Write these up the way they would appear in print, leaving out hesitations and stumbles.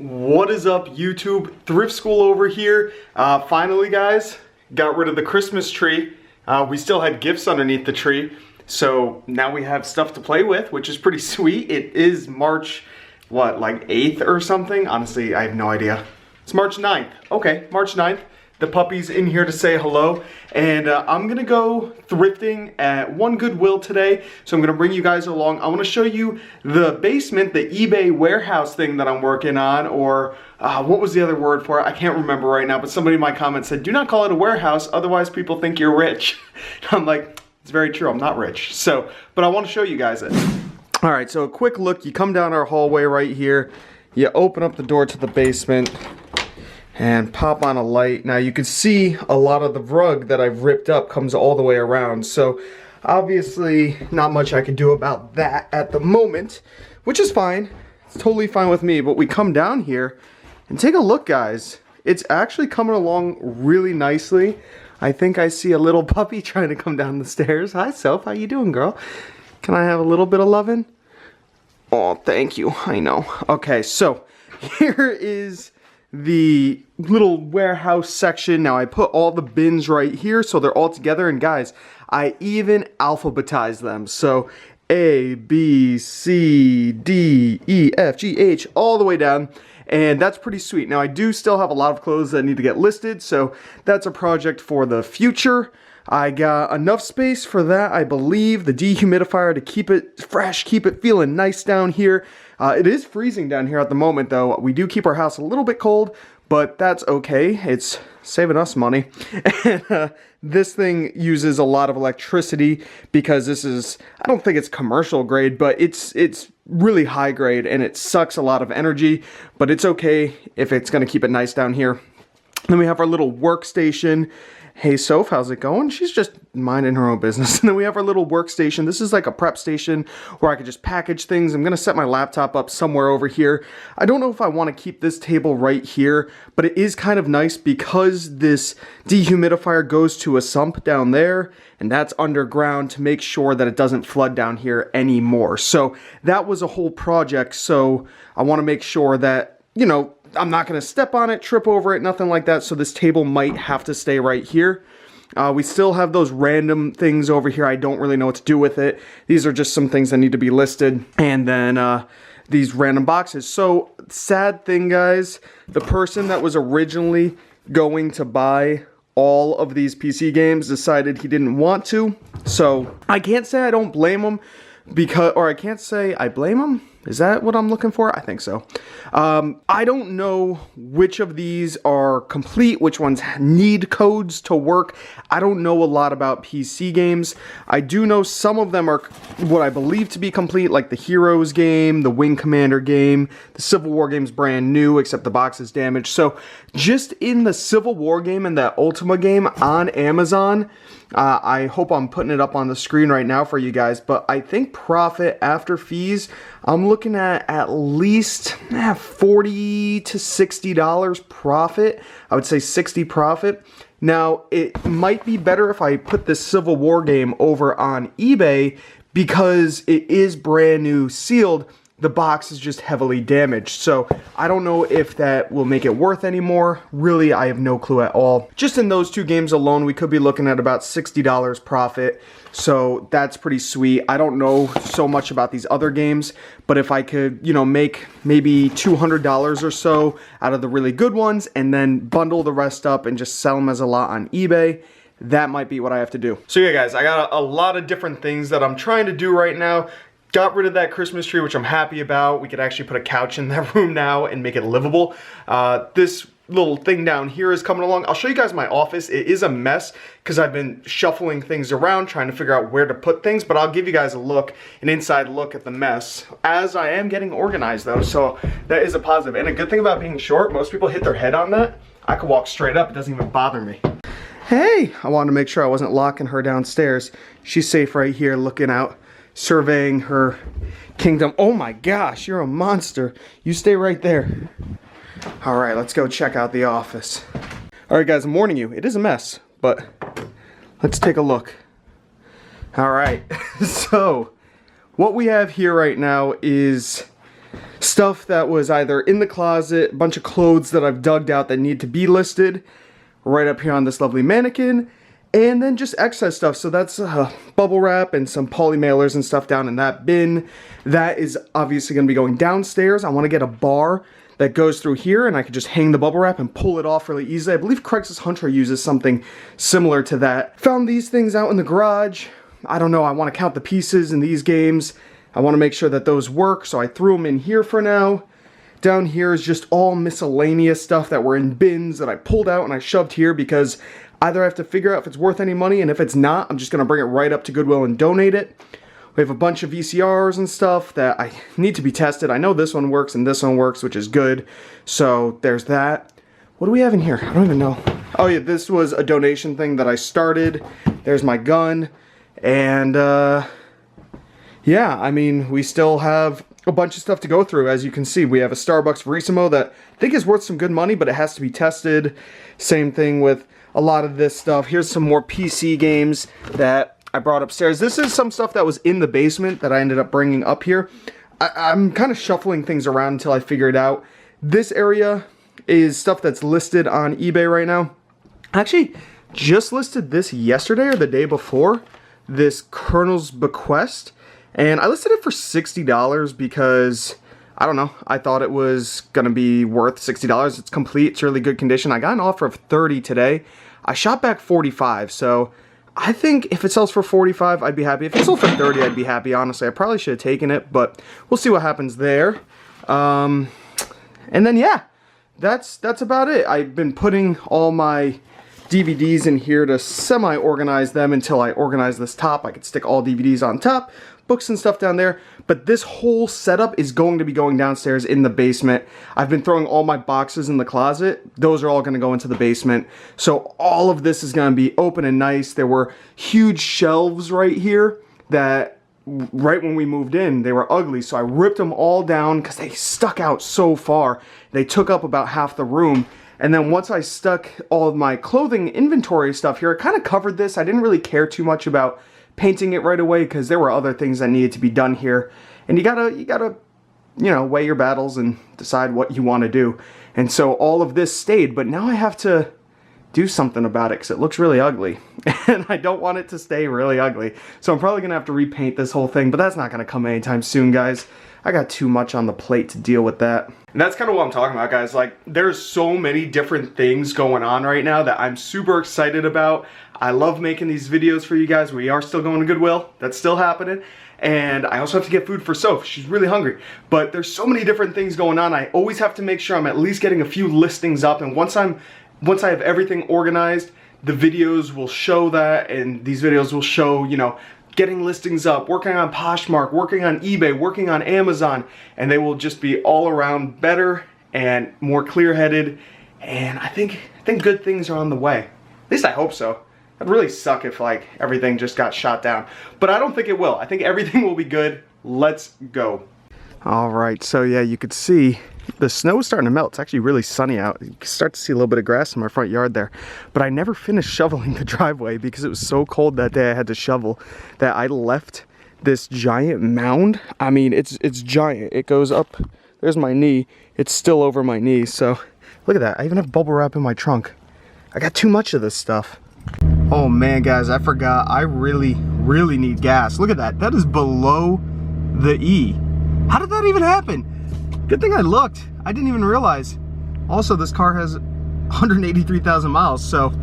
What is up, YouTube? Thrift School over here. Finally, guys, got rid of the Christmas tree. We still had gifts underneath the tree, so now we have stuff to play with, which is pretty sweet. It is March, what, like 8th or something? Honestly, I have no idea. It's March 9th. Okay, March 9th. The puppy's in here to say hello, and I'm gonna go thrifting at one Goodwill today, so I'm gonna bring you guys along. I wanna show you the basement, the eBay warehouse thing that I'm working on, or what was the other word for it? I can't remember right now, but somebody in my comments said, do not call it a warehouse, otherwise people think you're rich. I'm like, it's very true, I'm not rich. So, but I wanna show you guys it. All right, so a quick look, you come down our hallway right here, you open up the door to the basement, and pop on a light. Now you can see a lot of the rug that I've ripped up comes all the way around, so obviously not much I can do about that at the moment, which is fine. It's totally fine with me, but we come down here and take a look, guys. It's actually coming along really nicely. I think I see a little puppy trying to come down the stairs. Hi, Soph. How you doing, girl? Can I have a little bit of loving? Oh, thank you. I know. Okay, so here is the little warehouse section. Now I put all the bins right here so they're all together, and guys, I even alphabetize them. So A, B, C, D, E, F, G, H, all the way down. And that's pretty sweet. Now I do still have a lot of clothes that need to get listed, so that's a project for the future. I got enough space for that, I believe. The dehumidifier to keep it fresh, keep it feeling nice down here. It is freezing down here at the moment, though. We do keep our house a little bit cold, but that's okay. It's saving us money. And this thing uses a lot of electricity because this is, I don't think it's commercial grade, but it's really high grade and it sucks a lot of energy, but it's okay if it's gonna keep it nice down here. Then we have our little workstation. Hey, Soph, how's it going? She's just minding her own business. And then we have our little workstation. This is like a prep station where I could just package things. I'm going to set my laptop up somewhere over here. I don't know if I want to keep this table right here, but it is kind of nice because this dehumidifier goes to a sump down there, and that's underground to make sure that it doesn't flood down here anymore. So that was a whole project. So I want to make sure that, you know, I'm not going to step on it, trip over it, nothing like that, so this table might have to stay right here. We still have those random things over here. I don't really know what to do with it. These are just some things that need to be listed. And then these random boxes. So, sad thing, guys, the person that was originally going to buy all of these PC games decided he didn't want to. So, I can't say I don't blame him, or I can't say I blame him. Is that what I'm looking for? I think so. I don't know which of these are complete, which ones need codes to work. I don't know a lot about PC games. I do know some of them are what I believe to be complete, like the Heroes game, the Wing Commander game, the Civil War game's brand new, except the box is damaged. So just in the Civil War game and that Ultima game on Amazon, I hope I'm putting it up on the screen right now for you guys, but I think profit after fees, I'm looking at least $40 to $60 profit. I would say 60 profit. Now, it might be better if I put this Civil War game over on eBay because it is brand new sealed. The box is just heavily damaged, so I don't know if that will make it worth anymore. Really, I have no clue at all. Just in those two games alone, we could be looking at about $60 profit, so that's pretty sweet. I don't know so much about these other games, but if I could, you know, make maybe $200 or so out of the really good ones and then bundle the rest up and just sell them as a lot on eBay, that might be what I have to do. So yeah, guys, I got a lot of different things that I'm trying to do right now. Got rid of that Christmas tree, which I'm happy about. We could actually put a couch in that room now and make it livable. This little thing down here is coming along. I'll show you guys my office. It is a mess because I've been shuffling things around, trying to figure out where to put things, but I'll give you guys a look, an inside look at the mess, as I am getting organized though, so that is a positive. And a good thing about being short, most people hit their head on that. I could walk straight up, it doesn't even bother me. Hey, I wanted to make sure I wasn't locking her downstairs. She's safe right here looking out, surveying her kingdom. Oh my gosh, you're a monster. You stay right there. All right, let's go check out the office. All right, guys, I'm warning you, it is a mess, but let's take a look. All right, so what we have here right now is stuff that was either in the closet, a bunch of clothes that I've dug out that need to be listed, right up here on this lovely mannequin, and then just excess stuff. So that's bubble wrap and some poly mailers and stuff down in that bin. That is obviously going to be going downstairs. I want to get a bar that goes through here, and I could just hang the bubble wrap and pull it off really easily. I believe Craigslist Hunter uses something similar to that. Found these things out in the garage. I don't know, I want to count the pieces in these games. I want to make sure that those work, so I threw them in here for now. Down here is just all miscellaneous stuff that were in bins that I pulled out and I shoved here because either I have to figure out if it's worth any money, and if it's not, I'm just going to bring it right up to Goodwill and donate it. We have a bunch of VCRs and stuff that I need to be tested. I know this one works and this one works, which is good. So there's that. What do we have in here? I don't even know. Oh yeah, this was a donation thing that I started. There's my gun. And yeah, I mean, we still have a bunch of stuff to go through. As you can see, we have a Starbucks Verissimo that I think is worth some good money, but it has to be tested. Same thing with a lot of this stuff. Here's some more PC games that I brought upstairs. This is some stuff that was in the basement that I ended up bringing up here. I'm kind of shuffling things around until I figure it out. This area is stuff that's listed on eBay right now. I actually just listed this yesterday or the day before, this Colonel's Bequest, and I listed it for $60 because, I don't know, I thought it was going to be worth $60. It's complete, it's really good condition. I got an offer of $30 today. I shot back $45, so I think if it sells for $45, I'd be happy. If it sold for $30, I'd be happy, honestly. I probably should have taken it, but we'll see what happens there. And then, yeah, that's about it. I've been putting all my DVDs in here to semi-organize them until I organize this top. I could stick all DVDs on top, books and stuff down there, but this whole setup is going to be going downstairs in the basement. I've been throwing all my boxes in the closet. Those are all going to go into the basement. So all of this is going to be open and nice. There were huge shelves right here that right when we moved in, they were ugly. So I ripped them all down because they stuck out so far. They took up about half the room. And then once I stuck all of my clothing inventory stuff here, it kind of covered this. I didn't really care too much about painting it right away because there were other things that needed to be done here. And you gotta, you know, weigh your battles and decide what you want to do. And so all of this stayed, but now I have to do something about it because it looks really ugly. And I don't want it to stay really ugly. So I'm probably gonna have to repaint this whole thing, but that's not gonna come anytime soon, guys. I got too much on the plate to deal with that. And that's kind of what I'm talking about, guys. Like, there's so many different things going on right now that I'm super excited about. I love making these videos for you guys. We are still going to Goodwill. That's still happening. And I also have to get food for Soph. She's really hungry. But there's so many different things going on. I always have to make sure I'm at least getting a few listings up. And once I have everything organized, the videos will show that. And these videos will show, you know, getting listings up, working on Poshmark, working on eBay, working on Amazon, and they will just be all around better and more clear-headed, and I think good things are on the way. At least I hope so. It'd really suck if like everything just got shot down, but I don't think it will. I think everything will be good. Let's go. All right, so yeah, you could see the snow is starting to melt. It's actually really sunny out. You can start to see a little bit of grass in my front yard there. But I never finished shoveling the driveway because it was so cold that day I had to shovel that I left this giant mound. I mean, it's giant. It goes up. There's my knee. It's still over my knee. So look at that. I even have bubble wrap in my trunk. I got too much of this stuff. Oh man, guys, I forgot. I really need gas. Look at that. That is below the E. How did that even happen? Good thing I looked. I didn't even realize. Also, this car has 183,000 miles, so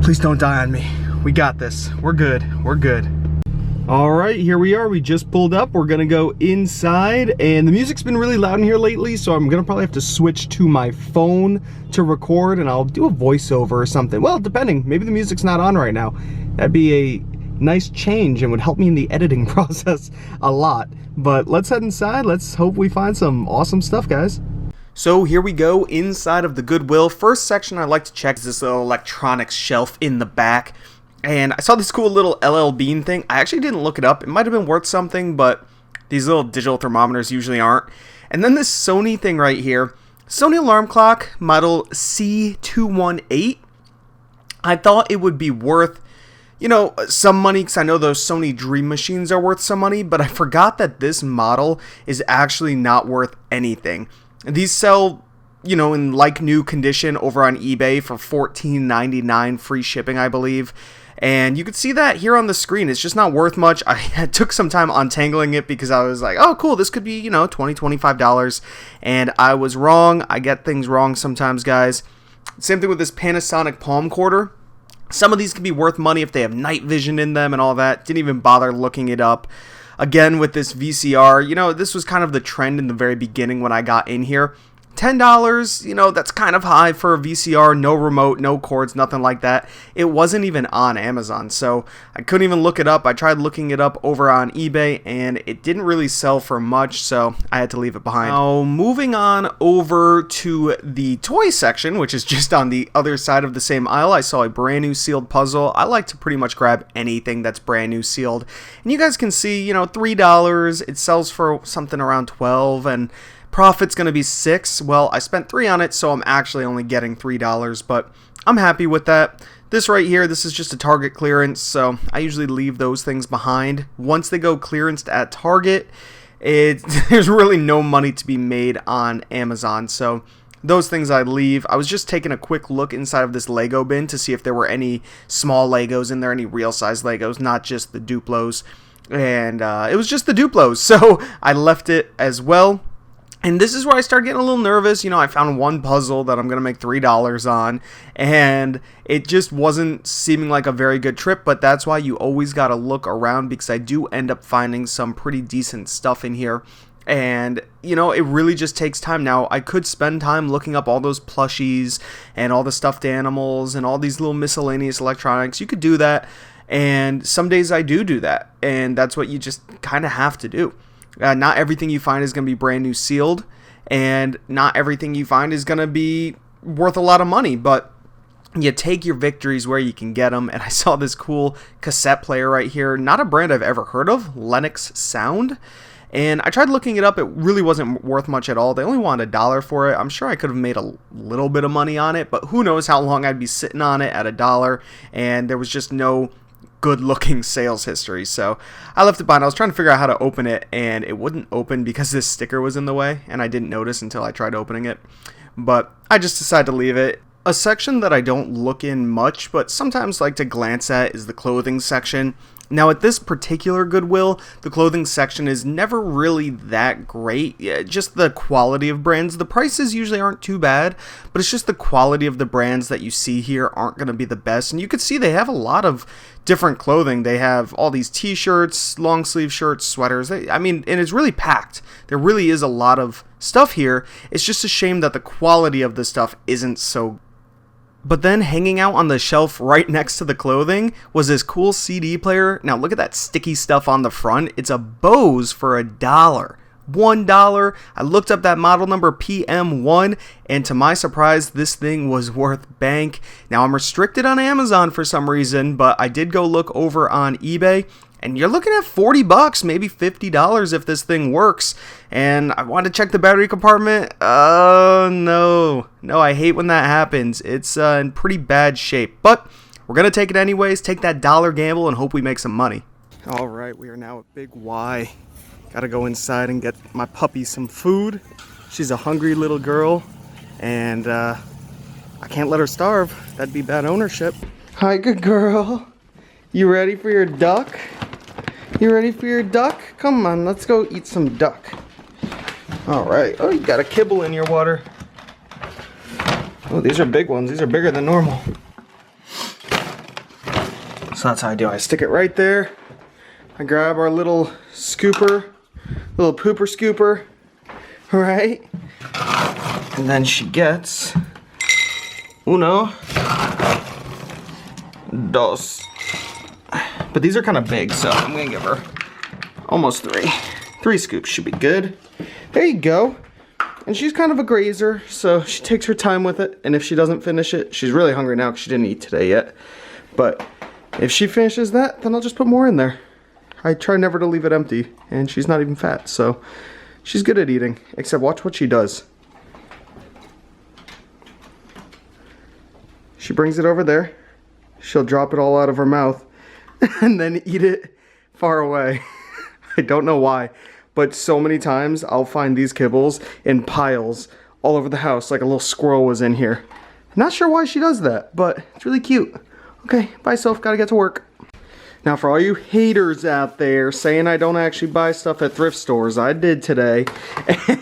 please don't die on me. We got this. We're good. We're good. All right, here we are. We just pulled up. We're gonna go inside, and the music's been really loud in here lately, so I'm gonna probably have to switch to my phone to record, and I'll do a voiceover or something. Well, depending. Maybe the music's not on right now. That'd be a nice change and would help me in the editing process a lot. But let's head inside. Let's hope we find some awesome stuff, guys. So here we go inside of the Goodwill. First section I like to check is this little electronics shelf in the back. And I saw this cool little LL Bean thing. I actually didn't look it up. It might have been worth something, but these little digital thermometers usually aren't. And then this Sony thing right here. Sony alarm clock, model C218. I thought it would be worth you know, some money, because I know those Sony Dream Machines are worth some money, but I forgot that this model is actually not worth anything. These sell, you know, in like new condition over on eBay for $14.99 free shipping, I believe. And you can see that here on the screen. It's just not worth much. I took some time untangling it because I was like, oh, cool, this could be, you know, $20, $25. And I was wrong. I get things wrong sometimes, guys. Same thing with this Panasonic palm quarter. Some of these can be worth money if they have night vision in them and all that. Didn't even bother looking it up. Again, with this VCR, you know, this was kind of the trend in the very beginning when I got in here. $10, you know, that's kind of high for a VCR, no remote, no cords, nothing like that. It wasn't even on Amazon, so I couldn't even look it up. I tried looking it up over on eBay, and it didn't really sell for much, so I had to leave it behind. Now, moving on over to the toy section, which is just on the other side of the same aisle, I saw a brand new sealed puzzle. I like to pretty much grab anything that's brand new sealed, and you guys can see, you know, $3. It sells for something around $12, and profit's going to be $6. Well, I spent $3 on it, so I'm actually only getting $3, but I'm happy with that. This right here, this is just a Target clearance, so I usually leave those things behind. Once they go clearanced at Target, there's really no money to be made on Amazon, so those things I leave. I was just taking a quick look inside of this Lego bin to see if there were any small Legos in there, any real-size Legos, not just the Duplos, and it was just the Duplos, so I left it as well. And this is where I started getting a little nervous. You know, I found one puzzle that I'm going to make $3 on, and it just wasn't seeming like a very good trip, but that's why you always got to look around, because I do end up finding some pretty decent stuff in here. And, you know, it really just takes time. Now, I could spend time looking up all those plushies and all the stuffed animals and all these little miscellaneous electronics. You could do that, and some days I do that, and that's what you just kind of have to do. Not everything you find is going to be brand new sealed, and not everything you find is going to be worth a lot of money, but you take your victories where you can get them. And I saw this cool cassette player right here, not a brand I've ever heard of, Lennox Sound, and I tried looking it up. It really wasn't worth much at all. They only wanted $1 for it. I'm sure I could have made a little bit of money on it, but who knows how long I'd be sitting on it at $1, and there was just no good looking sales history, so I left it behind. I was trying to figure out how to open it, and it wouldn't open because this sticker was in the way, and I didn't notice until I tried opening it, but I just decided to leave it. A section that I don't look in much but sometimes like to glance at is the clothing section. Now, at this particular Goodwill, the clothing section is never really that great. Just the quality of brands. The prices usually aren't too bad, but it's just the quality of the brands that you see here aren't going to be the best. And you can see they have a lot of different clothing. They have all these t-shirts, long sleeve shirts, sweaters. I mean, and it's really packed. There really is a lot of stuff here. It's just a shame that the quality of the stuff isn't so good. But then hanging out on the shelf right next to the clothing was this cool CD player. Now look at that sticky stuff on the front. It's a Bose for $1. $1. I looked up that model number PM1, and to my surprise, this thing was worth bank. Now I'm restricted on Amazon for some reason, but I did go look over on eBay, and you're looking at $40, maybe $50 if this thing works. And I wanted to check the battery compartment. Oh, no, I hate when that happens. It's in pretty bad shape, but we're going to take it anyways, take that dollar gamble, and hope we make some money. All right, we are now at Big Y. Gotta go inside and get my puppy some food. She's a hungry little girl, and I can't let her starve. That'd be bad ownership. Hi, good girl. You ready for your duck? You ready for your duck? Come on, let's go eat some duck. All right. Oh, you got a kibble in your water. Oh, these are big ones. These are bigger than normal. So that's how I do. I stick it right there. I grab our little scooper, little pooper scooper, right? And then she gets uno, dos. But these are kind of big, so I'm gonna give her almost 3. 3 scoops should be good. There you go. And she's kind of a grazer, so she takes her time with it. And if she doesn't finish it, she's really hungry now because she didn't eat today yet. But if she finishes that, then I'll just put more in there. I try never to leave it empty, and she's not even fat, so she's good at eating. Except watch what she does. She brings it over there. She'll drop it all out of her mouth. and then eat it far away. I don't know why, but so many times I'll find these kibbles in piles all over the house, like a little squirrel was in here. Not sure why she does that, but it's really cute. Okay, bye Soph, gotta get to work. Now for all you haters out there saying I don't actually buy stuff at thrift stores, I did today.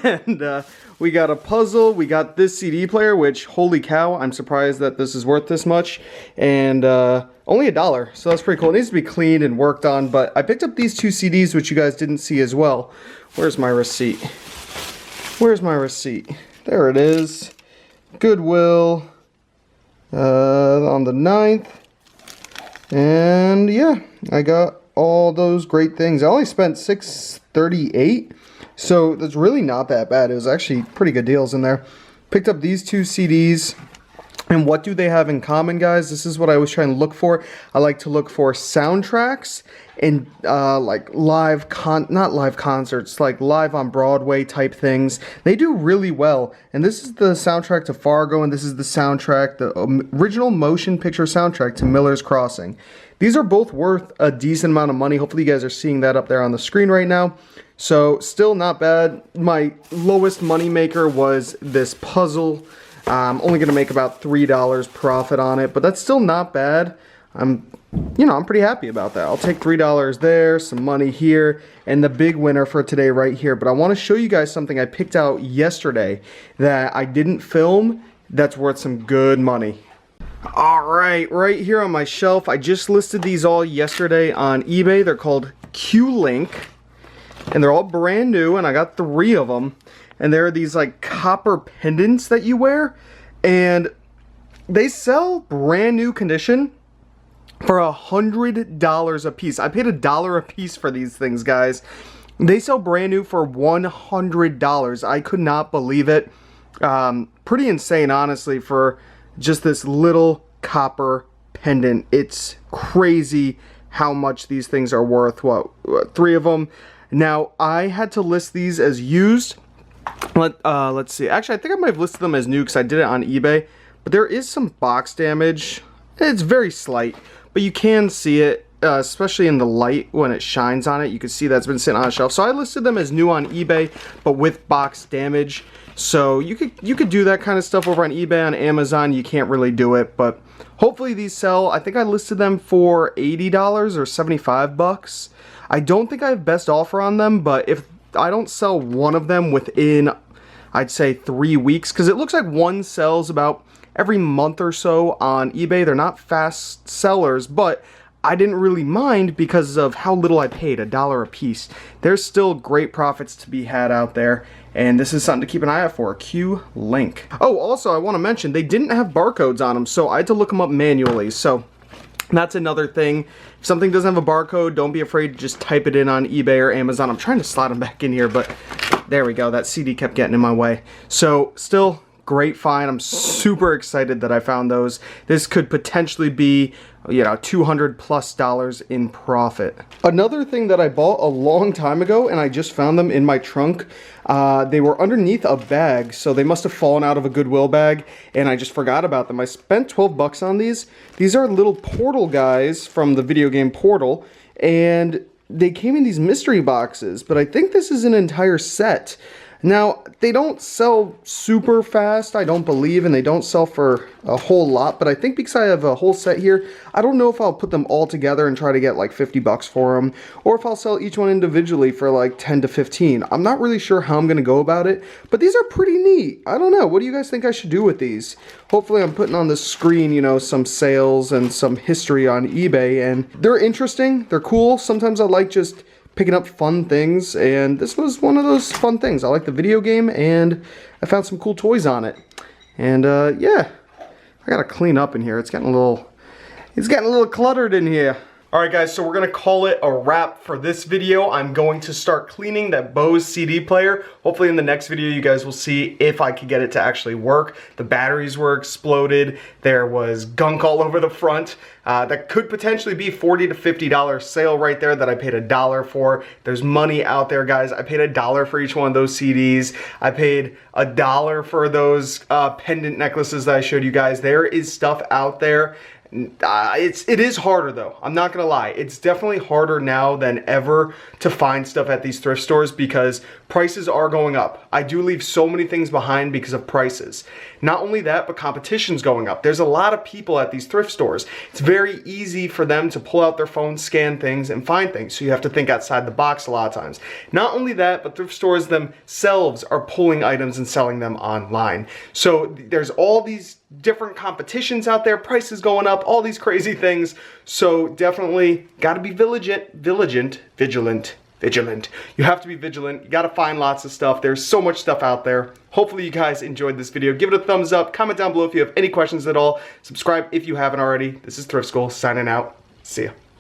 And we got a puzzle, we got this CD player, which holy cow, I'm surprised that this is worth this much. And only $1, so that's pretty cool. It needs to be cleaned and worked on, but I picked up these 2 CDs, which you guys didn't see as well. Where's my receipt? Where's my receipt? There it is. Goodwill on the 9th. And yeah, I got all those great things. I only spent $6.38, so that's really not that bad. It was actually pretty good deals in there. Picked up these 2 CDs. And what do they have in common, guys? This is what I was trying to look for. I like to look for soundtracks and like not live concerts, like live on Broadway type things. They do really well. And this is the soundtrack to Fargo, and this is the soundtrack, the original motion picture soundtrack to Miller's Crossing. These are both worth a decent amount of money. Hopefully you guys are seeing that up there on the screen right now. So still not bad. My lowest money maker was this puzzle. I'm only going to make about $3 profit on it, but that's still not bad. I'm pretty happy about that. I'll take $3 there, some money here, and the big winner for today right here. But I want to show you guys something I picked out yesterday that I didn't film that's worth some good money. Alright, right here on my shelf, I just listed these all yesterday on eBay. They're called Q-Link, and they're all brand new, and I got 3 of them. And there are these like copper pendants that you wear, and they sell brand new condition for $100 a piece. I paid $1 a piece for these things, guys. They sell brand new for $100. I could not believe it. Pretty insane, honestly, for just this little copper pendant. It's crazy how much these things are worth. What, 3 of them? Now, I had to list these as used. Let's see. Actually, I think I might have listed them as new because I did it on eBay. But there is some box damage. It's very slight, but you can see it, especially in the light when it shines on it. You can see that's been sitting on a shelf. So I listed them as new on eBay, but with box damage. So you could do that kind of stuff over on eBay. On Amazon, you can't really do it, but hopefully these sell. I think I listed them for $80 or 75 bucks. I don't think I have best offer on them, but if I don't sell one of them within, I'd say 3 weeks, because it looks like one sells about every month or so on eBay. They're not fast sellers, but I didn't really mind because of how little I paid, $1 a piece. There's still great profits to be had out there, and this is something to keep an eye out for, Q-Link. Oh, also I want to mention, they didn't have barcodes on them, so I had to look them up manually, so that's another thing. If something doesn't have a barcode, don't be afraid to just type it in on eBay or Amazon. I'm trying to slide them back in here, but there we go. That CD kept getting in my way. So still great find. I'm super excited that I found those. This could potentially be, you know, $200+ in profit. Another thing that I bought a long time ago, and I just found them in my trunk, they were underneath a bag, so they must have fallen out of a Goodwill bag, and I just forgot about them. I spent 12 bucks on these. These are little Portal guys from the video game Portal, and they came in these mystery boxes, but I think this is an entire set. Now, they don't sell super fast, I don't believe, and they don't sell for a whole lot, but I think because I have a whole set here, I don't know if I'll put them all together and try to get like 50 bucks for them, or if I'll sell each one individually for like 10 to 15. I'm not really sure how I'm going to go about it, but these are pretty neat. I don't know, what do you guys think I should do with these? Hopefully I'm putting on the screen, you know, some sales and some history on eBay, and they're interesting, they're cool. Sometimes I like just picking up fun things, and this was one of those fun things. I like the video game, and I found some cool toys on it. And yeah, I gotta clean up in here. It's getting a little cluttered in here. Alright guys, so we're gonna call it a wrap for this video. I'm going to start cleaning that Bose CD player. Hopefully in the next video you guys will see if I could get it to actually work. The batteries were exploded. There was gunk all over the front. That could potentially be $40 to $50 sale right there that I paid $1 for. There's money out there, guys. I paid $1 for each one of those CDs. I paid $1 for those pendant necklaces that I showed you guys. There is stuff out there. It is harder though. I'm not gonna lie. It's definitely harder now than ever to find stuff at these thrift stores because prices are going up. I do leave so many things behind because of prices. Not only that, but competition's going up. There's a lot of people at these thrift stores. It's very easy for them to pull out their phone, scan things, and find things. So you have to think outside the box a lot of times. Not only that, but thrift stores themselves are pulling items and selling them online. So there's all these different competitions out there, prices going up, all these crazy things. So definitely got to be vigilant. You have to be vigilant. You got to find lots of stuff. There's so much stuff out there. Hopefully you guys enjoyed this video. Give it a thumbs up. Comment down below if you have any questions at all. Subscribe if you haven't already. This is Thrift School signing out. See ya.